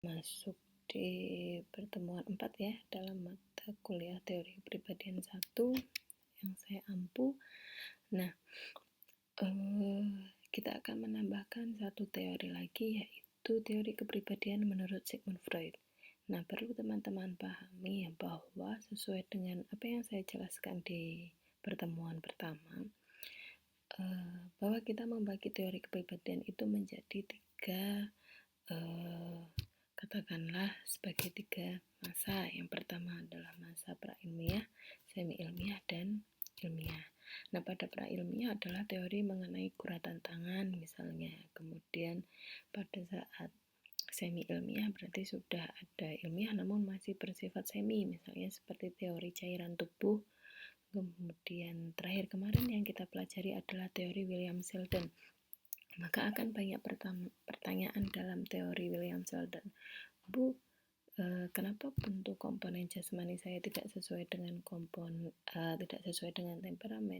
Masuk di pertemuan 4 ya, dalam mata kuliah teori kepribadian 1 yang saya ampu. Nah, kita akan menambahkan satu teori lagi, yaitu teori kepribadian menurut Sigmund Freud. Nah, perlu teman-teman pahami ya, bahwa sesuai dengan apa yang saya jelaskan di pertemuan pertama, bahwa kita membagi teori kepribadian itu menjadi tiga, katakanlah sebagai tiga masa. Yang pertama adalah masa pra-ilmiah, semi-ilmiah, dan ilmiah. Nah, pada pra-ilmiah adalah teori mengenai kuratan tangan misalnya. Kemudian pada saat semi-ilmiah berarti sudah ada ilmiah namun masih bersifat semi, misalnya seperti teori cairan tubuh. Kemudian terakhir kemarin yang kita pelajari adalah teori William Selden. Maka akan banyak pertanyaan dalam teori William Selden. Bu, kenapa bentuk komponen jasmani saya tidak sesuai dengan temperamen?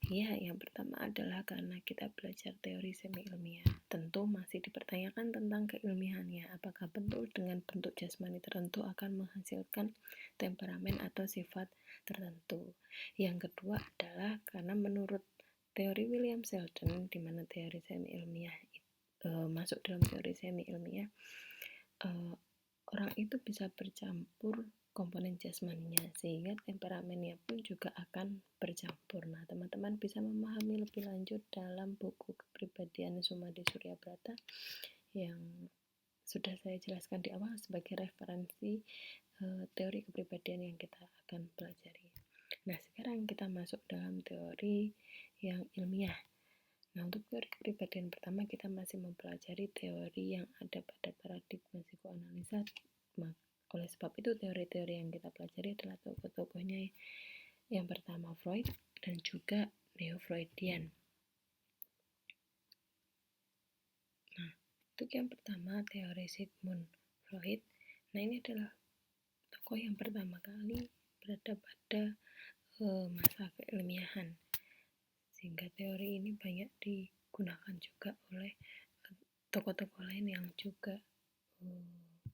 Ya, yang pertama adalah karena kita belajar teori semi ilmiah. Tentu masih dipertanyakan tentang keilmiahannya. Apakah bentuk dengan bentuk jasmani tertentu akan menghasilkan temperamen atau sifat tertentu? Yang kedua adalah karena menurut teori William Selden, di mana teori semi ilmiah masuk dalam teori semi ilmiah, orang itu bisa bercampur komponen jasmaninya sehingga temperamennya pun juga akan bercampur. Nah, teman-teman bisa memahami lebih lanjut dalam buku Kepribadian Sumadi Suryabrata yang sudah saya jelaskan di awal sebagai referensi teori kepribadian yang kita akan pelajari. Nah, sekarang kita masuk dalam teori yang ilmiah. Nah, untuk teori kepribadian pertama kita masih mempelajari teori yang ada pada paradigma psikoanalisa. Oleh sebab itu teori-teori yang kita pelajari adalah tokoh-tokohnya. Yang pertama Freud dan juga Neo-Freudian. Nah, untuk yang pertama teori Sigmund Freud. Nah, ini adalah tokoh yang pertama kali berada pada masa keilmiahan, sehingga teori ini banyak digunakan juga oleh tokoh-tokoh lain yang juga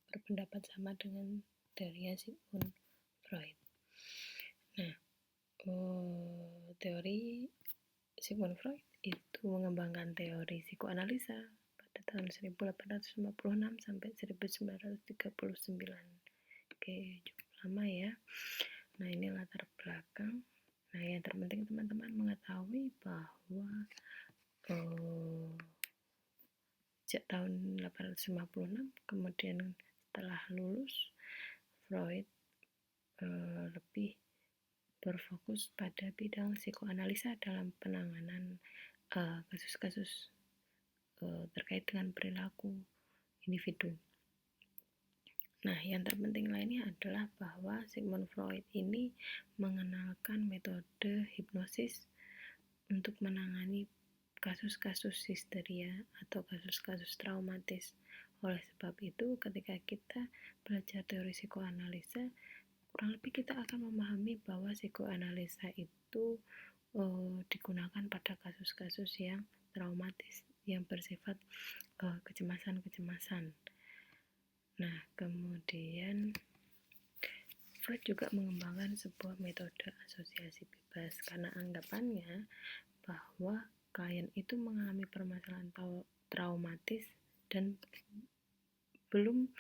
berpendapat sama dengan teori Sigmund Freud. Nah, teori Sigmund Freud itu mengembangkan teori psikoanalisa pada tahun 1856 sampai 1939. Oke, cukup lama ya. Nah, ini latar belakang. Nah, yang terpenting teman-teman mengetahui bahwa sejak tahun 1856, kemudian setelah lulus, Freud lebih berfokus pada bidang psikoanalisa dalam penanganan kasus-kasus terkait dengan perilaku individu. Nah, yang terpenting lainnya adalah bahwa Sigmund Freud ini mengenalkan metode hipnosis untuk menangani kasus-kasus histeria atau kasus-kasus traumatis. Oleh sebab itu, ketika kita belajar teori psikoanalisa, kurang lebih kita akan memahami bahwa psikoanalisa itu digunakan pada kasus-kasus yang traumatis, yang bersifat kecemasan-kecemasan. Nah, kemudian Freud juga mengembangkan sebuah metode asosiasi bebas karena anggapannya bahwa klien itu mengalami permasalahan traumatis dan belum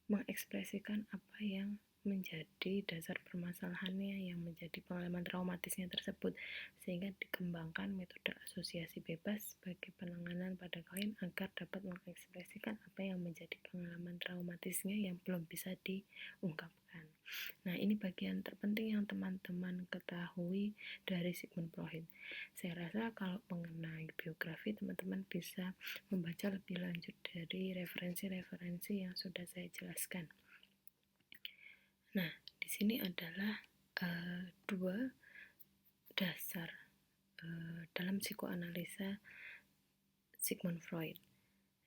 mengekspresikan apa yang menjadi dasar permasalahannya, yang menjadi pengalaman traumatisnya tersebut, sehingga dikembangkan metode asosiasi bebas sebagai penanganan pada klien agar dapat mengekspresikan apa yang menjadi pengalaman traumatisnya yang belum bisa diungkapkan. Nah, ini bagian terpenting yang teman-teman ketahui dari Sigmund Freud. Saya rasa kalau mengenai biografi, teman-teman bisa membaca lebih lanjut dari referensi-referensi yang sudah saya jelaskan. Nah, di sini adalah dua dasar dalam psikoanalisa Sigmund Freud.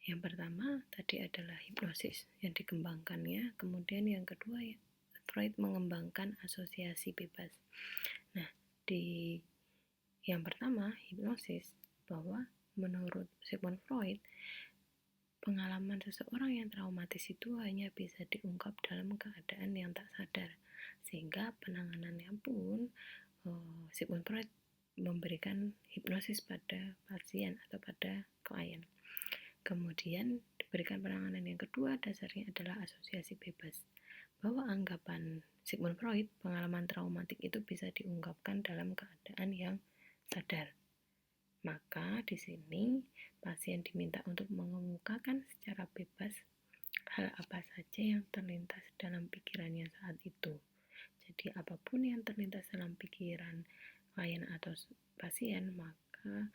Yang pertama tadi adalah hipnosis yang dikembangkannya, kemudian yang kedua Freud mengembangkan asosiasi bebas. Nah, di yang pertama hipnosis, bahwa menurut Sigmund Freud pengalaman seseorang yang traumatis itu hanya bisa diungkap dalam keadaan yang tak sadar, sehingga penanganannya pun Sigmund Freud memberikan hipnosis pada pasien atau pada klien. Kemudian diberikan penanganan yang kedua, dasarnya adalah asosiasi bebas, bahwa anggapan Sigmund Freud pengalaman traumatik itu bisa diungkapkan dalam keadaan yang sadar. Maka di sini pasien diminta untuk mengemukakan secara bebas hal apa saja yang terlintas dalam pikirannya saat itu. Jadi apapun yang terlintas dalam pikiran klien atau pasien, maka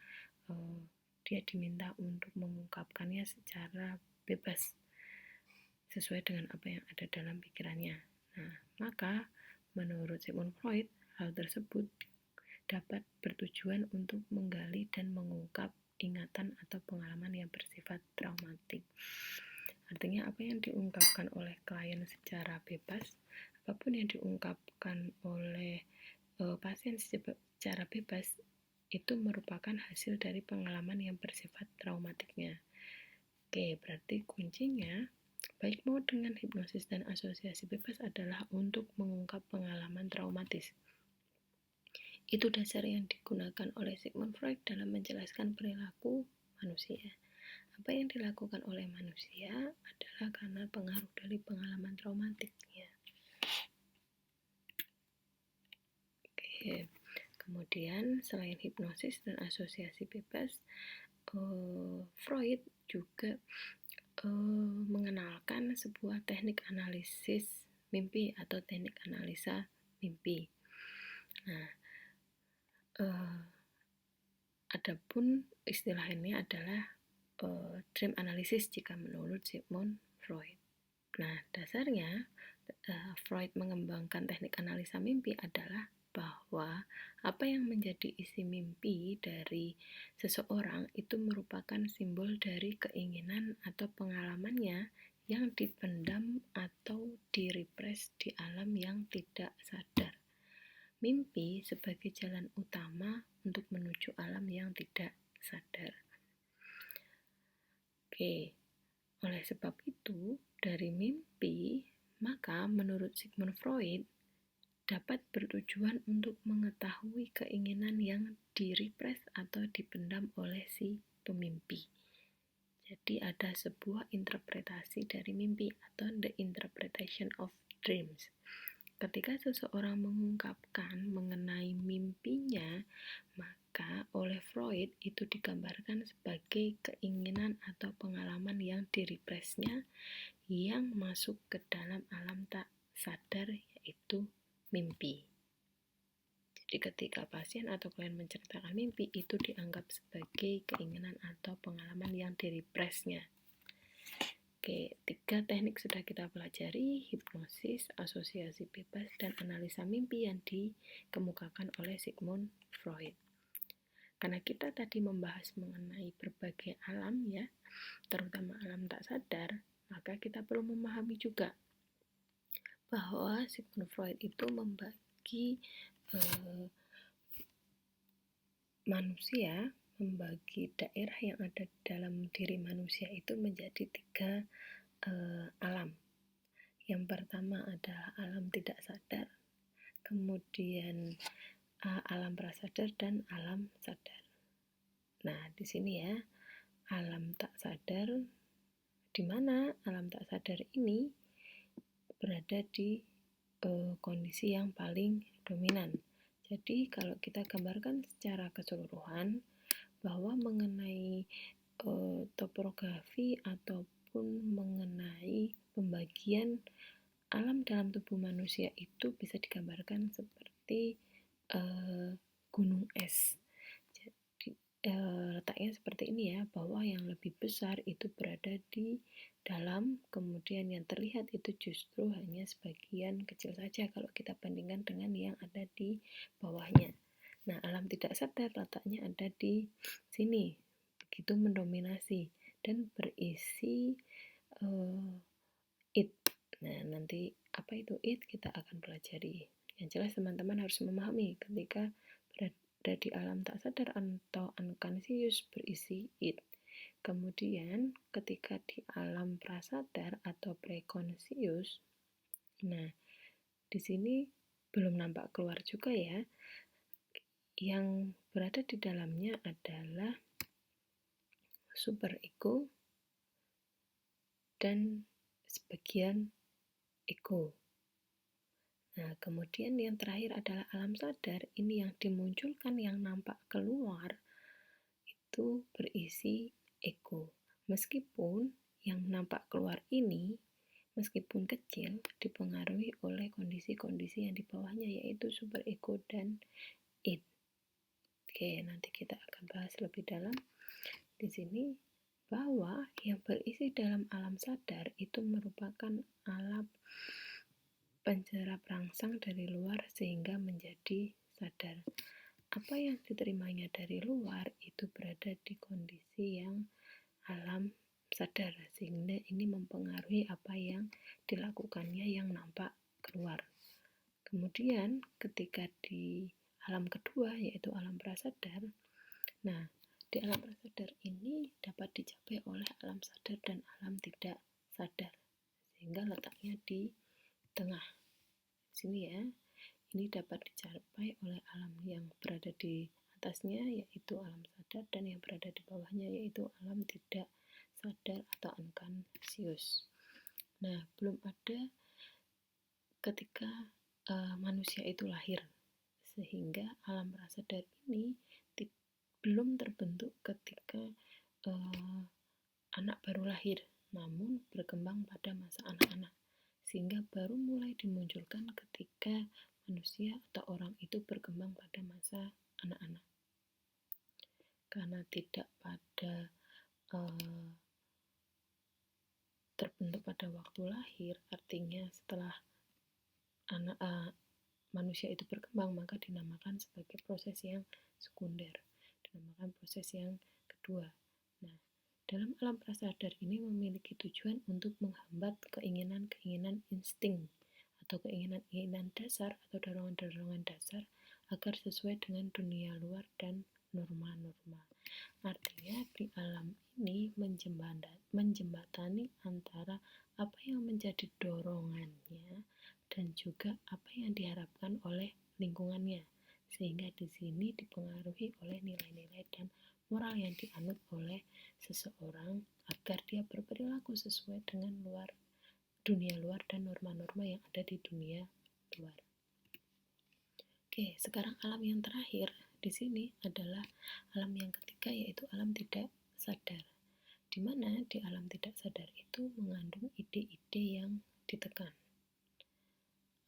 dia diminta untuk mengungkapkannya secara bebas sesuai dengan apa yang ada dalam pikirannya. Nah, maka menurut Sigmund Freud, hal tersebut dapat bertujuan untuk menggali dan mengungkap ingatan atau pengalaman yang bersifat traumatik. Artinya apa yang diungkapkan oleh klien secara bebas, apapun yang diungkapkan oleh pasien secara bebas, itu merupakan hasil dari pengalaman yang bersifat traumatiknya. Oke, berarti kuncinya baik mau dengan hipnosis dan asosiasi bebas adalah untuk mengungkap pengalaman traumatis. Itu dasar yang digunakan oleh Sigmund Freud dalam menjelaskan perilaku manusia. Apa yang dilakukan oleh manusia adalah karena pengaruh dari pengalaman traumatik. Ya. Oke. Kemudian selain hipnosis dan asosiasi bebas, Freud juga mengenalkan sebuah teknik analisis mimpi atau teknik analisa mimpi. Nah, adapun istilah ini adalah dream analysis jika menurut Sigmund Freud. Nah, dasarnya Freud mengembangkan teknik analisa mimpi adalah bahwa apa yang menjadi isi mimpi dari seseorang itu merupakan simbol dari keinginan atau pengalamannya yang dipendam atau direpress di alam yang tidak sadar. Mimpi sebagai jalan utama untuk menuju alam yang tidak sadar. Oke, oleh sebab itu, dari mimpi, maka menurut Sigmund Freud, dapat bertujuan untuk mengetahui keinginan yang direpress atau dipendam oleh si pemimpi. Jadi ada sebuah interpretasi dari mimpi atau the interpretation of dreams. Ketika seseorang mengungkapkan mengenai mimpinya, maka oleh Freud itu digambarkan sebagai keinginan atau pengalaman yang direpressnya yang masuk ke dalam alam tak sadar, yaitu mimpi. Jadi ketika pasien atau klien menceritakan mimpi, itu dianggap sebagai keinginan atau pengalaman yang direpressnya. Oke, 3 teknik sudah kita pelajari, hipnosis, asosiasi bebas, dan analisa mimpi yang dikemukakan oleh Sigmund Freud. Karena kita tadi membahas mengenai berbagai alam ya, terutama alam tak sadar, maka kita perlu memahami juga bahwa Sigmund Freud itu membagi manusia, membagi daerah yang ada dalam diri manusia itu menjadi 3 alam. Yang pertama adalah alam tidak sadar, kemudian alam prasadar dan alam sadar. Nah, di sini ya, alam tak sadar, di mana alam tak sadar ini berada di kondisi yang paling dominan. Jadi kalau kita gambarkan secara keseluruhan bahwa mengenai topografi ataupun mengenai pembagian alam dalam tubuh manusia itu bisa digambarkan seperti gunung es. Jadi letaknya seperti ini ya, bahwa yang lebih besar itu berada di dalam, kemudian yang terlihat itu justru hanya sebagian kecil saja kalau kita bandingkan dengan yang ada di bawahnya. Nah, alam tidak sadar letaknya ada di sini, begitu mendominasi dan berisi it. Nah, nanti apa itu it kita akan pelajari. Yang jelas teman-teman harus memahami ketika berada di alam tak sadar atau unconscious berisi it. Kemudian ketika di alam prasadar atau prekonscious, nah di sini belum nampak keluar juga ya. Yang berada di dalamnya adalah super ego dan sebagian ego. Nah, kemudian yang terakhir adalah alam sadar. Ini yang dimunculkan, yang nampak keluar itu berisi ego. Meskipun yang nampak keluar ini, meskipun kecil, dipengaruhi oleh kondisi-kondisi yang di bawahnya, yaitu super ego dan id. Oke, nanti kita akan bahas lebih dalam di sini bahwa yang berisi dalam alam sadar itu merupakan alam pencerap rangsang dari luar sehingga menjadi sadar. Apa yang diterimanya dari luar itu berada di kondisi yang alam sadar, sehingga ini mempengaruhi apa yang dilakukannya yang nampak keluar. Kemudian ketika di alam kedua yaitu alam prasadar, nah di alam prasadar ini dapat dicapai oleh alam sadar dan alam tidak sadar, sehingga letaknya di tengah sini ya. Ini dapat dicapai oleh alam yang berada di atasnya yaitu alam sadar, dan yang berada di bawahnya yaitu alam tidak sadar atau unconscious. Nah, belum ada ketika manusia itu lahir, sehingga alam prasadar ini belum terbentuk ketika anak baru lahir, namun berkembang pada masa anak-anak, sehingga baru mulai dimunculkan ketika manusia atau orang itu berkembang pada masa anak-anak. Karena tidak pada terbentuk pada waktu lahir, artinya setelah manusia itu berkembang, maka dinamakan sebagai proses yang sekunder, dinamakan proses yang kedua. Nah, dalam alam prasadar ini memiliki tujuan untuk menghambat keinginan-keinginan insting atau keinginan-keinginan dasar atau dorongan-dorongan dasar agar sesuai dengan dunia luar dan norma-norma. Artinya di alam ini menjembatani antara apa yang menjadi dorongannya dan juga apa yang diharapkan oleh lingkungannya, sehingga di sini dipengaruhi oleh nilai-nilai dan moral yang dianut oleh seseorang agar dia berperilaku sesuai dengan dunia luar dan norma-norma yang ada di dunia luar. Oke, sekarang alam yang terakhir di sini adalah alam yang ketiga, yaitu alam tidak sadar. Di mana di alam tidak sadar itu mengandung ide-ide yang ditekan.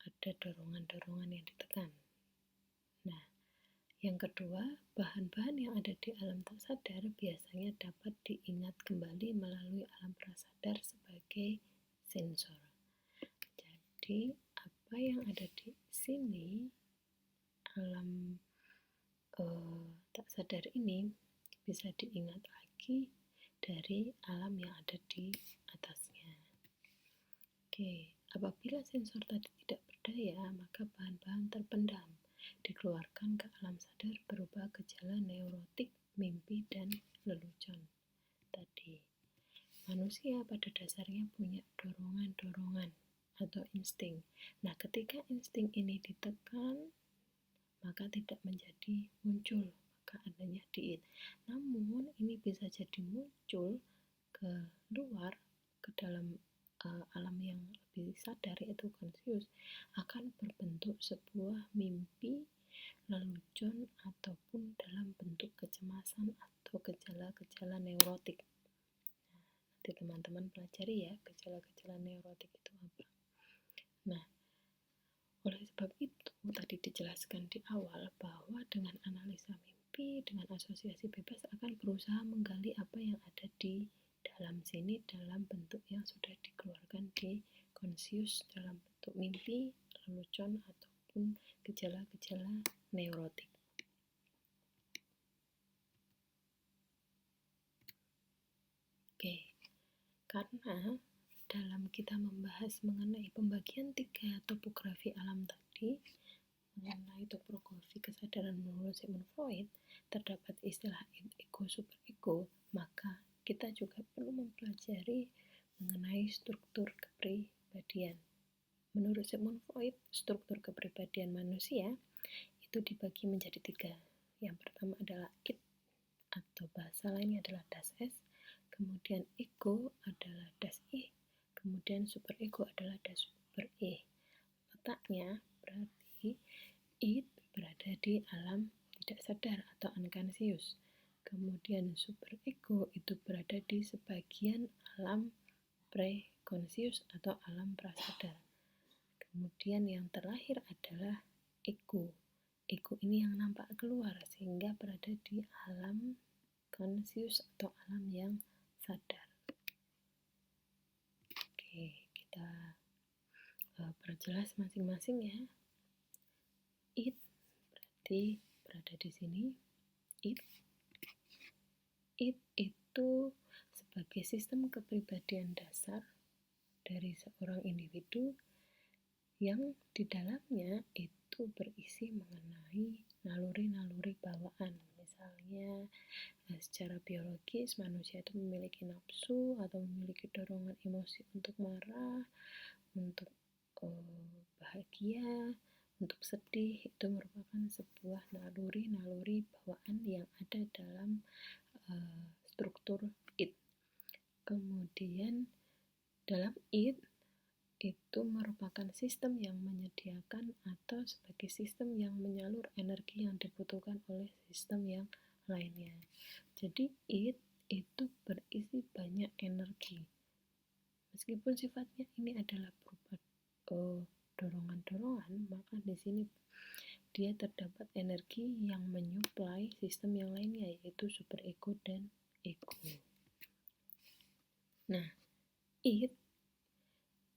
Ada dorongan-dorongan yang ditekan. Nah, yang kedua, bahan-bahan yang ada di alam tak sadar biasanya dapat diingat kembali melalui alam prasadar sebagai sensor. Jadi, apa yang ada di sini, alam tak sadar ini bisa diingat lagi dari alam yang ada di atasnya. Oke, apabila sensor tadi tidak berdaya, maka bahan-bahan terpendam dikeluarkan ke alam sadar berupa gejala neurotik, mimpi, dan lelucon. Tadi, manusia pada dasarnya punya dorongan-dorongan atau insting. Nah, ketika insting ini ditekan, maka tidak menjadi muncul, maka adanya diid. Namun, ini bisa jadi muncul ke luar, ke dalam alam yang lebih sadar yaitu conscious, akan berbentuk sebuah mimpi, lelucon, ataupun dalam bentuk kecemasan atau gejala-gejala neurotik. Nah, nanti teman-teman pelajari ya gejala-gejala neurotik itu apa. Nah, oleh sebab itu tadi dijelaskan di awal bahwa dengan analisa mimpi, dengan asosiasi bebas akan berusaha menggali apa yang ada di dalam sini dalam bentuk yang sudah dikeluarkan di conscious dalam bentuk mimpi, lelucon, ataupun gejala-gejala neurotik. Oke, karena dalam kita membahas mengenai pembagian 3 topografi alam tadi, mengenai topografi kesadaran menurut Sigmund Freud, terdapat istilah ego super ego, maka kita juga perlu mempelajari mengenai struktur kepribadian. Menurut Sigmund Freud, struktur kepribadian manusia itu dibagi menjadi 3. Yang pertama adalah id, atau bahasa lainnya adalah das es, kemudian ego adalah das ich, kemudian superego adalah das super ich. Letaknya berarti id berada di alam tidak sadar atau unconscious, kemudian superego itu berada di sebagian alam preconscious atau alam prasadar. Kemudian yang terakhir adalah ego. Ego ini yang nampak keluar sehingga berada di alam conscious atau alam yang sadar. Oke, kita perjelas masing-masing ya. Id berarti berada di sini. Id itu sebagai sistem kepribadian dasar dari seorang individu yang di dalamnya itu berisi mengenai naluri-naluri bawaan. Misalnya secara biologis manusia itu memiliki nafsu atau memiliki dorongan emosi untuk marah, untuk bahagia, untuk sedih. Itu merupakan sebuah naluri-naluri bawaan yang ada dalam struktur id. Kemudian dalam id itu merupakan sistem yang menyediakan atau sebagai sistem yang menyalur energi yang dibutuhkan oleh sistem yang lainnya. Jadi id itu berisi banyak energi. Meskipun sifatnya ini adalah berupa dorongan-dorongan, maka di sini dia terdapat energi yang menyuplai sistem yang lainnya, yaitu superego dan ego. Nah, id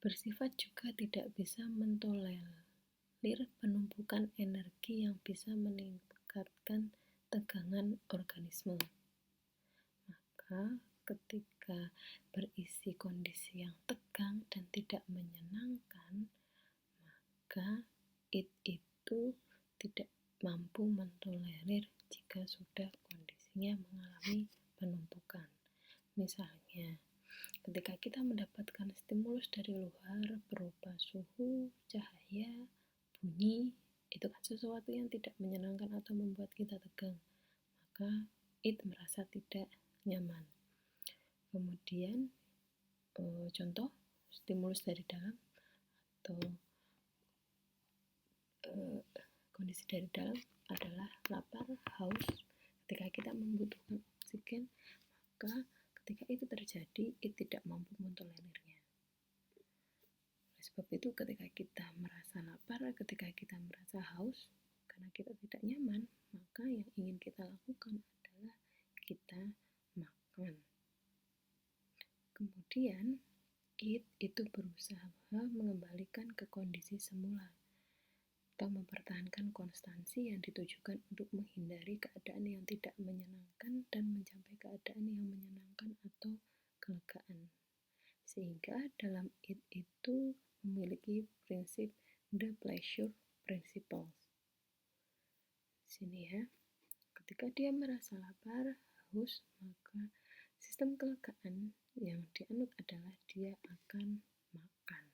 bersifat juga tidak bisa mentolerir penumpukan energi yang bisa meningkatkan tegangan organisme. Maka ketika berisi kondisi yang tegang dan tidak menyenangkan, maka id itu tidak mampu mentolerir jika sudah kondisinya mengalami penumpukan. Misalnya, ketika kita mendapatkan stimulus dari luar berupa suhu, cahaya, bunyi, itu kan sesuatu yang tidak menyenangkan atau membuat kita tegang, maka id merasa tidak nyaman. Kemudian contoh stimulus dari dalam atau kondisi dari dalam adalah lapar, haus. Ketika kita membutuhkan oksigen, maka ketika itu terjadi, id tidak mampu mentolerirnya. Oleh sebab itu, ketika kita merasa lapar, ketika kita merasa haus, karena kita tidak nyaman, maka yang ingin kita lakukan adalah kita makan. Kemudian, id itu berusaha mengembalikan ke kondisi semula atau mempertahankan konstansi yang ditujukan untuk menghindari keadaan yang tidak menyenangkan dan mencapai keadaan yang menyenangkan atau kelegaan. Sehingga dalam id itu memiliki prinsip the pleasure principle. Sini ya, ketika dia merasa lapar, haus, maka sistem kelegaan yang dianut adalah dia akan makan.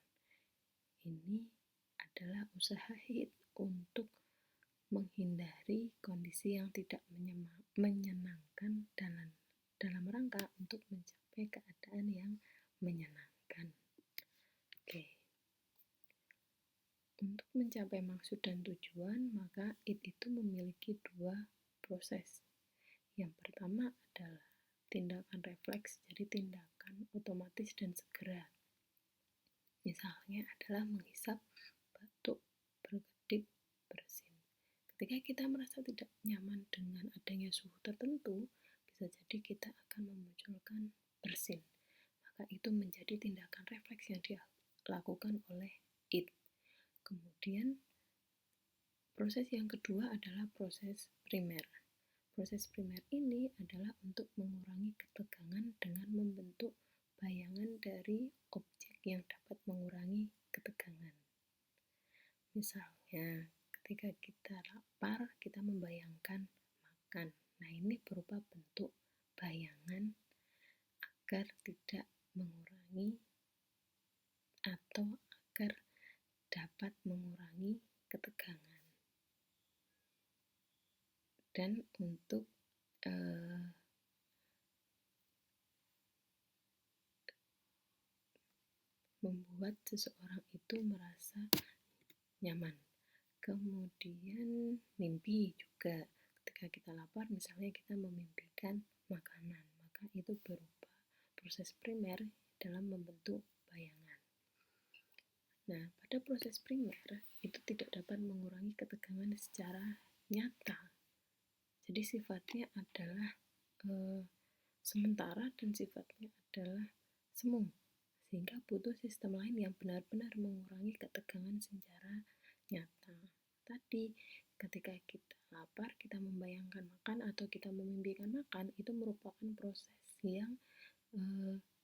Ini adalah usaha id untuk menghindari kondisi yang tidak menyenangkan dalam rangka untuk mencapai keadaan yang menyenangkan. Oke. Untuk mencapai maksud dan tujuan, maka id itu memiliki 2 proses. Yang pertama adalah tindakan refleks, jadi tindakan otomatis dan segera. Misalnya adalah menghisap, batuk, berkedip, bersin. Ketika kita merasa tidak nyaman dengan adanya suhu tertentu, bisa jadi kita akan memunculkan bersin. Maka itu menjadi tindakan refleks yang dilakukan oleh id. Kemudian proses yang kedua adalah proses primer. Proses primer ini adalah untuk mengurangi ketegangan dengan membentuk bayangan dari objek yang dapat mengurangi ketegangan. Misalnya, ketika kita lapar, kita membayangkan makan. Nah, ini berupa bentuk bayangan agar tidak mengurangi atau agar dapat mengurangi ketegangan. Dan untuk membuat seseorang itu merasa nyaman. Kemudian mimpi juga, ketika kita lapar misalnya kita memimpikan makanan, maka itu berupa proses primer dalam membentuk bayangan. Nah, pada proses primer itu tidak dapat mengurangi ketegangan secara nyata. Jadi sifatnya adalah sementara dan sifatnya adalah semu, sehingga butuh sistem lain yang benar-benar mengurangi ketegangan secara nyata. Tadi ketika kita lapar, kita membayangkan makan atau kita memimpikan makan, itu merupakan proses yang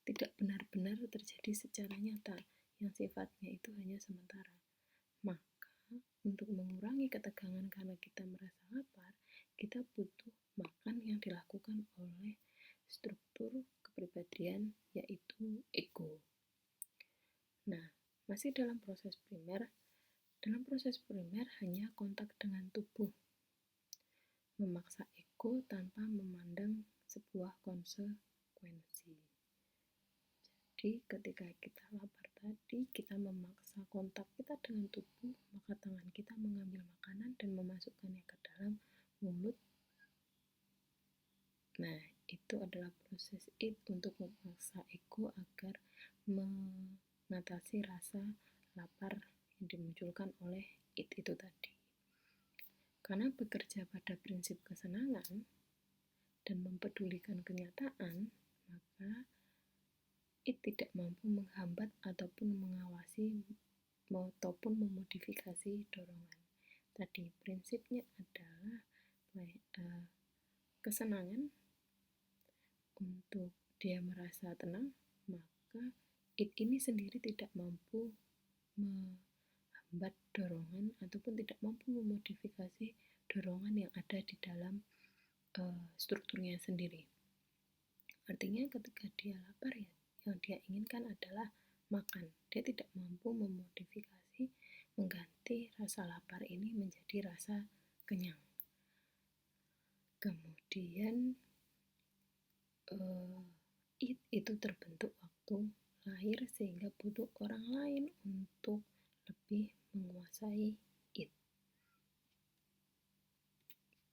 tidak benar-benar terjadi secara nyata, yang sifatnya itu hanya sementara. Maka untuk mengurangi ketegangan karena kita merasa lapar, kita butuh makan yang dilakukan oleh struktur kepribadian, yaitu ego. Nah, masih dalam proses primer hanya kontak dengan tubuh, memaksa ego tanpa memandang sebuah konsekuensi. Jadi ketika kita lapar tadi, kita memaksa kontak kita dengan tubuh, maka tangan kita mengambil makanan dan memasukkannya ke dalam mulut. Nah, itu adalah proses id untuk memaksa ego agar mengatasi rasa lapar yang dimunculkan oleh id itu tadi. Karena bekerja pada prinsip kesenangan dan mempedulikan kenyataan, maka id tidak mampu menghambat ataupun mengawasi ataupun memodifikasi dorongan. Tadi prinsipnya adalah kesenangan. Untuk dia merasa tenang, maka id ini sendiri tidak mampu menghambat dorongan ataupun tidak mampu memodifikasi dorongan yang ada di dalam strukturnya sendiri. Artinya ketika dia lapar, ya yang dia inginkan adalah makan. Dia tidak mampu memodifikasi, mengganti rasa lapar ini menjadi rasa kenyang. Kemudian id itu terbentuk waktu lahir, sehingga butuh orang lain untuk lebih menguasai id.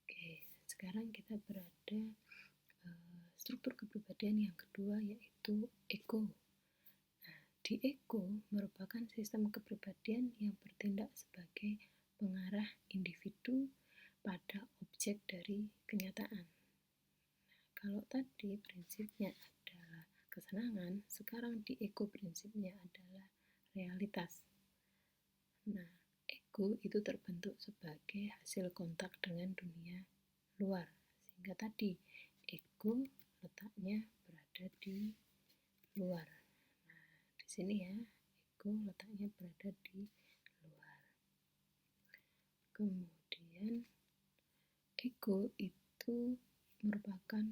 Oke, sekarang kita berada struktur kepribadian yang kedua, yaitu ego. Nah, di ego merupakan sistem kepribadian yang bertindak sebagai pengarah individu pada objek dari kenyataan. Nah, kalau tadi prinsipnya adalah kesenangan, sekarang di ego prinsipnya adalah realitas. Nah, ego itu terbentuk sebagai hasil kontak dengan dunia luar, sehingga tadi ego letaknya berada di luar. Nah, di sini ya, ego letaknya berada di luar. Kemudian ego itu merupakan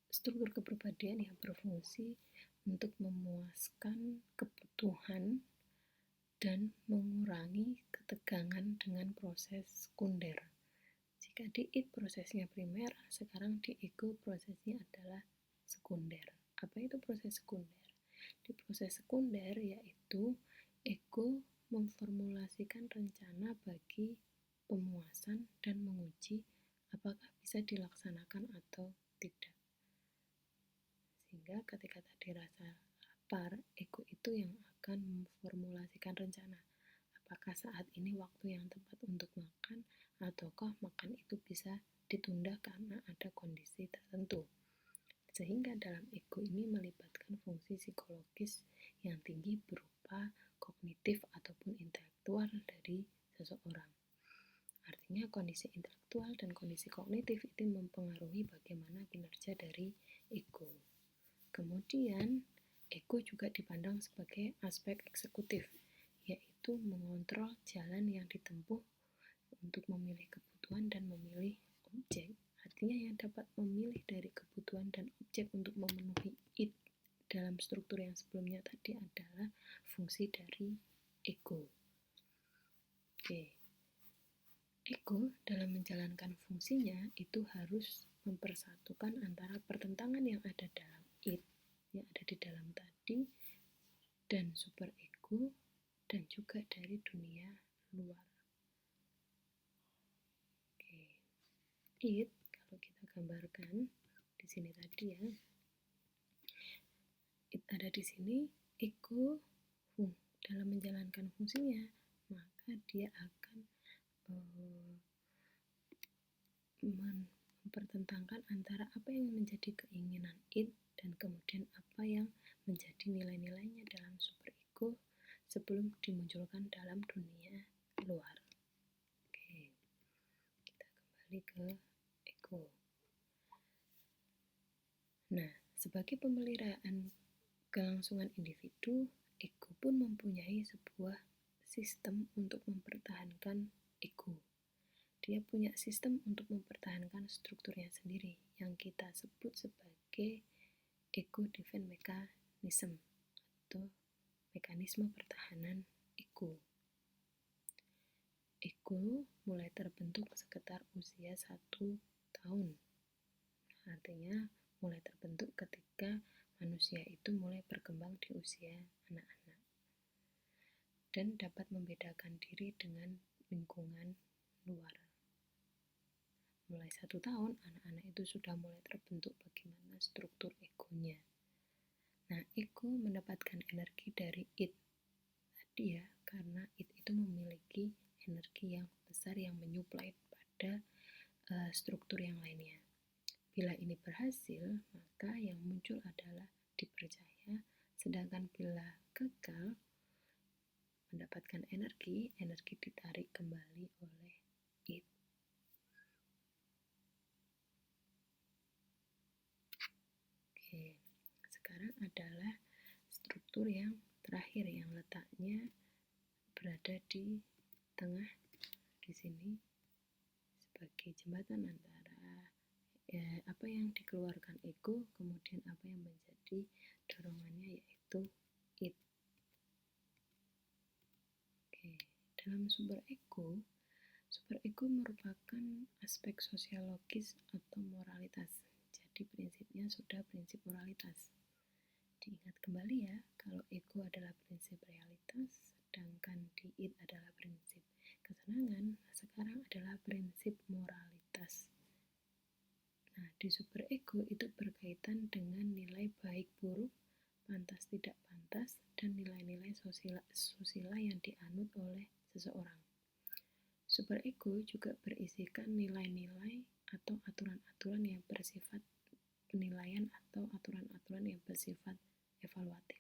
struktur kepribadian yang berfungsi untuk memuaskan kebutuhan dan mengurangi ketegangan dengan proses sekunder. Jika di id prosesnya primer, sekarang di ego prosesnya adalah sekunder. Apa itu proses sekunder? Di proses sekunder yaitu ego memformulasikan rencana bagi pemuasan dan menguji apakah bisa dilaksanakan atau tidak. Sehingga ketika tadi rasa lapar, ego itu yang akan memformulasikan rencana. Apakah saat ini waktu yang tepat untuk makan, ataukah makan itu bisa ditunda karena ada kondisi tertentu. Sehingga dalam ego ini melibatkan fungsi psikologis yang tinggi berupa kognitif ataupun intelektual dari seseorang. Artinya kondisi intelektual dan kondisi kognitif itu mempengaruhi bagaimana kinerja dari ego. Kemudian ego juga dipandang sebagai aspek eksekutif, yaitu mengontrol jalan yang ditempuh untuk memilih kebutuhan dan memilih objek Artinya yang dapat memilih dari kebutuhan dan objek untuk memenuhi it dalam struktur yang sebelumnya tadi adalah fungsi dari ego. Oke. Ego dalam menjalankan fungsinya itu harus mempersatukan antara pertentangan yang ada dalam it, yang ada di dalam tadi, dan super ego, dan juga dari dunia luar. Oke. It, kalau kita gambarkan di sini tadi ya, it ada di sini, ego dalam menjalankan fungsinya, maka dia akan mempertentangkan antara apa yang menjadi keinginan it dan kemudian apa yang menjadi nilai-nilainya dalam super ego sebelum dimunculkan dalam dunia luar. Oke, kita kembali ke ego. Nah, sebagai pemeliharaan kelangsungan individu, ego pun mempunyai sebuah sistem untuk mempertahankan ego. Dia punya sistem untuk mempertahankan strukturnya sendiri yang kita sebut sebagai ego defense mechanism atau mekanisme pertahanan ego. Ego mulai terbentuk sekitar usia 1 tahun. Artinya mulai terbentuk ketika manusia itu mulai berkembang di usia anak-anak dan dapat membedakan diri dengan lingkungan luar. Mulai 1 tahun, anak-anak itu sudah mulai terbentuk bagaimana struktur egonya. Nah, ego mendapatkan energi dari it tadi ya, karena it itu memiliki energi yang besar yang menyuplai pada struktur yang lainnya. Bila ini berhasil, maka yang muncul adalah dipercaya, sedangkan bila gagal mendapatkan energi ditarik kembali oleh it. Oke, sekarang adalah struktur yang terakhir yang letaknya berada di tengah di sini sebagai jembatan antara apa yang dikeluarkan ego kemudian apa yang menjadi dorongannya yaitu it. Oke, dalam super ego merupakan aspek sosiologis atau moralitas. Jadi prinsipnya sudah prinsip moralitas. Diingat kembali ya, kalau ego adalah prinsip realitas, sedangkan di it adalah prinsip kesenangan, sekarang adalah prinsip moralitas. Nah, di super ego itu berkaitan dengan nilai baik buruk, pantas tidak pantas, dan nilai-nilai susila yang dianut oleh seseorang. Super ego juga berisikan nilai-nilai atau aturan-aturan yang bersifat penilaian atau aturan-aturan yang bersifat evaluatif.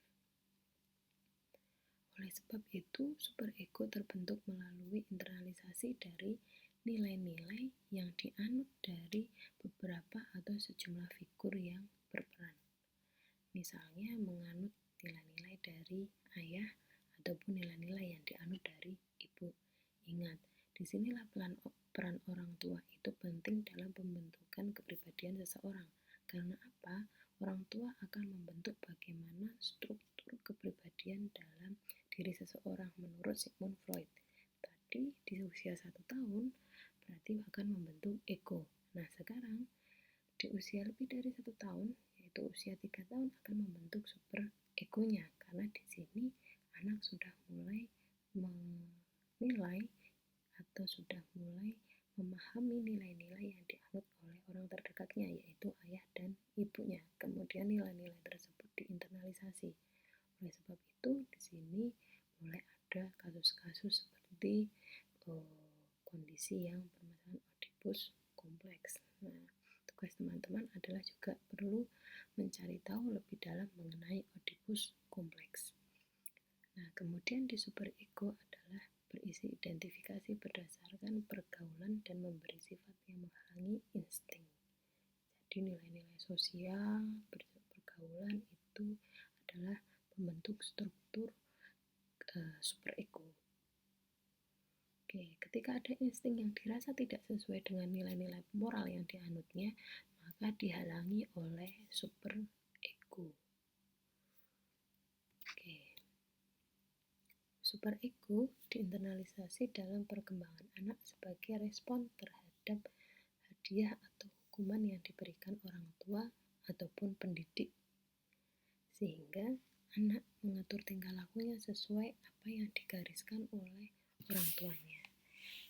Oleh sebab itu, super ego terbentuk melalui internalisasi dari nilai-nilai yang dianut dari beberapa atau sejumlah figur yang berperan. Misalnya menganut nilai-nilai dari ayah ataupun nilai-nilai yang dianut dari ibu. Ingat, disinilah peran orang tua itu penting dalam pembentukan kepribadian seseorang. Karena apa? Orang tua akan membentuk bagaimana struktur kepribadian dalam diri seseorang menurut Sigmund Freud. Tadi di usia 1 tahun berarti akan membentuk ego. Nah, sekarang di usia lebih dari 1 tahun, yaitu usia 3 tahun akan membentuk super egonya. Karena di sini anak sudah mulai menilai atau sudah mulai memahami nilai-nilai yang dianut oleh orang terdekatnya, yaitu ayah dan ibunya. Kemudian nilai-nilai tersebut diinternalisasi. Oleh sebab itu, di sini mulai ada kasus-kasus seperti kondisi yang bermasalah Oedipus kompleks. Nah, tugas teman-teman adalah juga perlu mencari tahu lebih dalam mengenai Oedipus kompleks. Nah, kemudian di super ego adalah berisi identifikasi berdasarkan pergaulan dan memberi sifat yang menghalangi insting. Jadi nilai-nilai sosial, pergaulan itu adalah pembentuk struktur super ego. Oke, ketika ada insting yang dirasa tidak sesuai dengan nilai-nilai moral yang dianutnya, maka dihalangi oleh super ego. Oke. Super ego diinternalisasi dalam perkembangan anak sebagai respon terhadap hadiah atau hukuman yang diberikan orang tua ataupun pendidik, sehingga anak mengatur tingkah lakunya sesuai apa yang digariskan oleh orang tuanya.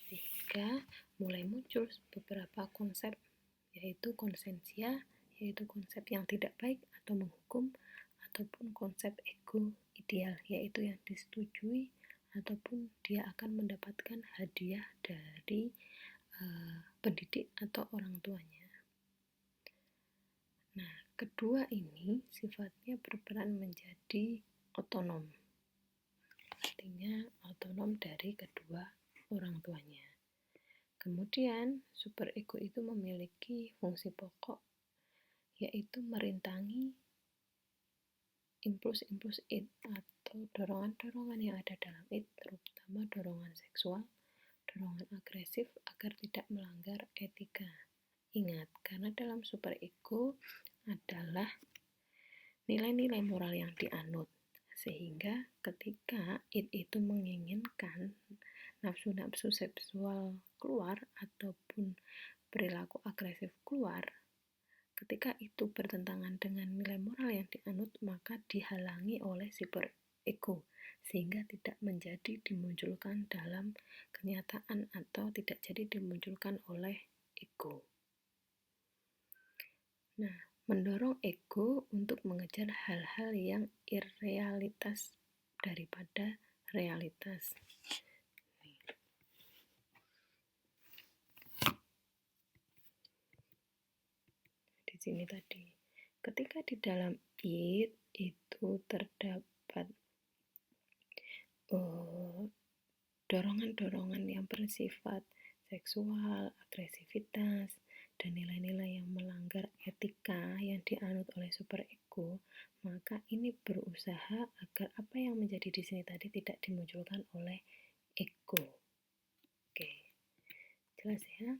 Sehingga mulai muncul beberapa konsep, yaitu konsensia, yaitu konsep yang tidak baik atau menghukum, ataupun konsep ego ideal, yaitu yang disetujui ataupun dia akan mendapatkan hadiah dari pendidik atau orang tuanya. Nah, kedua ini sifatnya berperan menjadi otonom, artinya otonom dari kedua orang tuanya. Kemudian superego itu memiliki fungsi pokok, yaitu merintangi impuls-impuls id atau dorongan-dorongan yang ada dalam id, terutama dorongan seksual, dorongan agresif agar tidak melanggar etika. Ingat, karena dalam superego adalah nilai-nilai moral yang dianut, sehingga ketika id itu menginginkan nafsu-nafsu seksual keluar ataupun perilaku agresif keluar, ketika itu bertentangan dengan nilai moral yang dianut, maka dihalangi oleh super ego, sehingga tidak menjadi dimunculkan dalam kenyataan atau tidak jadi dimunculkan oleh ego. Nah, mendorong ego untuk mengejar hal-hal yang irrealitas daripada realitas. Di sini tadi, ketika di dalam id itu terdapat dorongan-dorongan yang bersifat seksual, agresivitas, dan nilai-nilai yang melanggar etika yang dianut oleh superego, maka ini berusaha agar apa yang menjadi di sini tadi tidak dimunculkan oleh ego. Oke, jelas ya?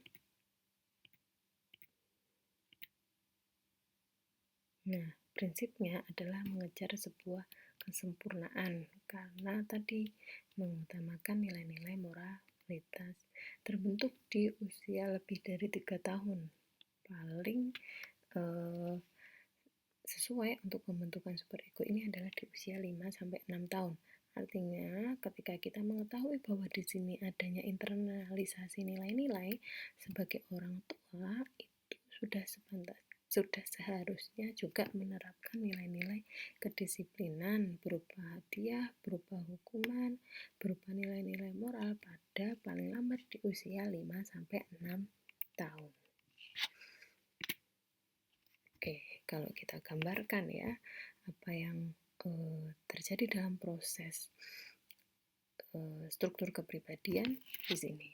Nah, prinsipnya adalah mengejar sebuah kesempurnaan karena tadi mengutamakan nilai-nilai moralitas. Terbentuk di usia lebih dari 3 tahun. Paling sesuai untuk pembentukan superego ini adalah di usia 5-6 tahun. Artinya, ketika kita mengetahui bahwa di sini adanya internalisasi nilai-nilai sebagai orang tua, itu sudah seharusnya juga menerapkan nilai-nilai kedisiplinan berupa hadiah, berupa hukuman, berupa nilai-nilai moral pada paling lambat di usia 5-6 tahun. Oke, kalau kita gambarkan ya, apa yang terjadi dalam proses struktur kepribadian di sini.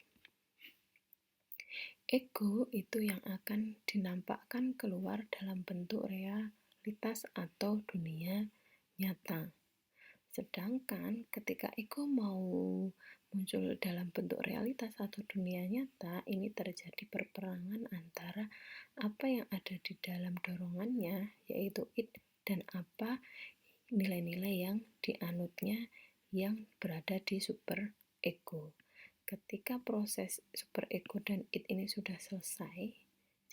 Ego itu yang akan dinampakkan keluar dalam bentuk realitas atau dunia nyata. Sedangkan ketika ego mau muncul dalam bentuk realitas atau dunia nyata, ini terjadi perperangan antara apa yang ada di dalam dorongannya, yaitu id, dan apa nilai-nilai yang dianutnya yang berada di super ego. Ketika proses super ego dan id ini sudah selesai,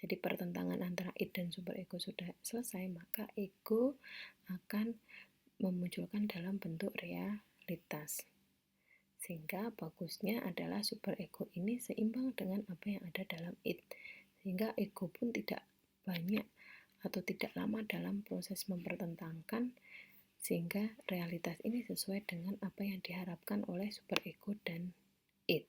jadi pertentangan antara id dan super ego sudah selesai, maka ego akan memunculkan dalam bentuk realitas. Sehingga bagusnya adalah super ego ini seimbang dengan apa yang ada dalam id. Sehingga ego pun tidak banyak atau tidak lama dalam proses mempertentangkan, sehingga realitas ini sesuai dengan apa yang diharapkan oleh super ego dan id.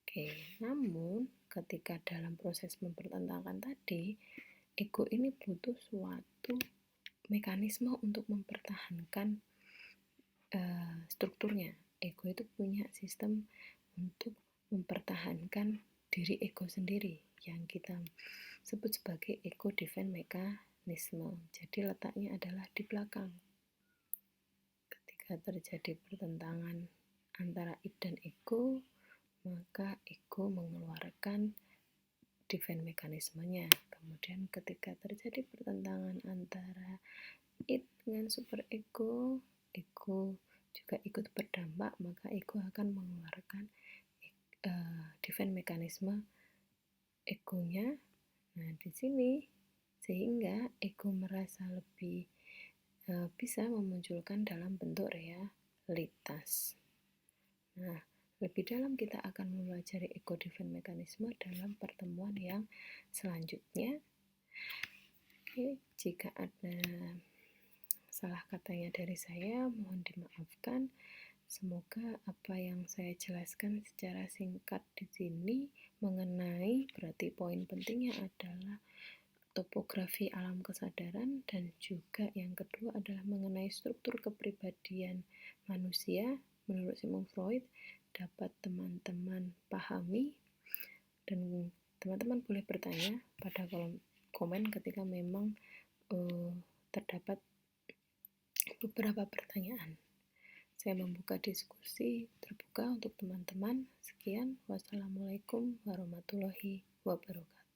Oke, namun ketika dalam proses mempertentangkan tadi, ego ini butuh suatu mekanisme untuk mempertahankan strukturnya. Ego itu punya sistem untuk mempertahankan diri ego sendiri yang kita sebut sebagai ego defense mechanism. Jadi letaknya adalah di belakang. Ketika terjadi pertentangan antara id dan ego, maka ego mengeluarkan defense mekanismenya. Kemudian ketika terjadi pertentangan antara id dengan super ego, ego juga ikut berdampak, maka ego akan mengeluarkan defense mekanisme egonya. Nah, di sini sehingga ego merasa lebih bisa memunculkan dalam bentuk realitas. Nah, lebih dalam kita akan mempelajari ego defense mekanisme dalam pertemuan yang selanjutnya. Oke, jika ada salah katanya dari saya, mohon dimaafkan. Semoga apa yang saya jelaskan secara singkat di sini mengenai, berarti poin pentingnya adalah topografi alam kesadaran, dan juga yang kedua adalah mengenai struktur kepribadian manusia menurut Sigmund Freud dapat teman-teman pahami, dan teman-teman boleh bertanya pada kolom komen ketika memang terdapat beberapa pertanyaan. Saya membuka diskusi terbuka untuk teman-teman. Sekian, wassalamualaikum warahmatullahi wabarakatuh.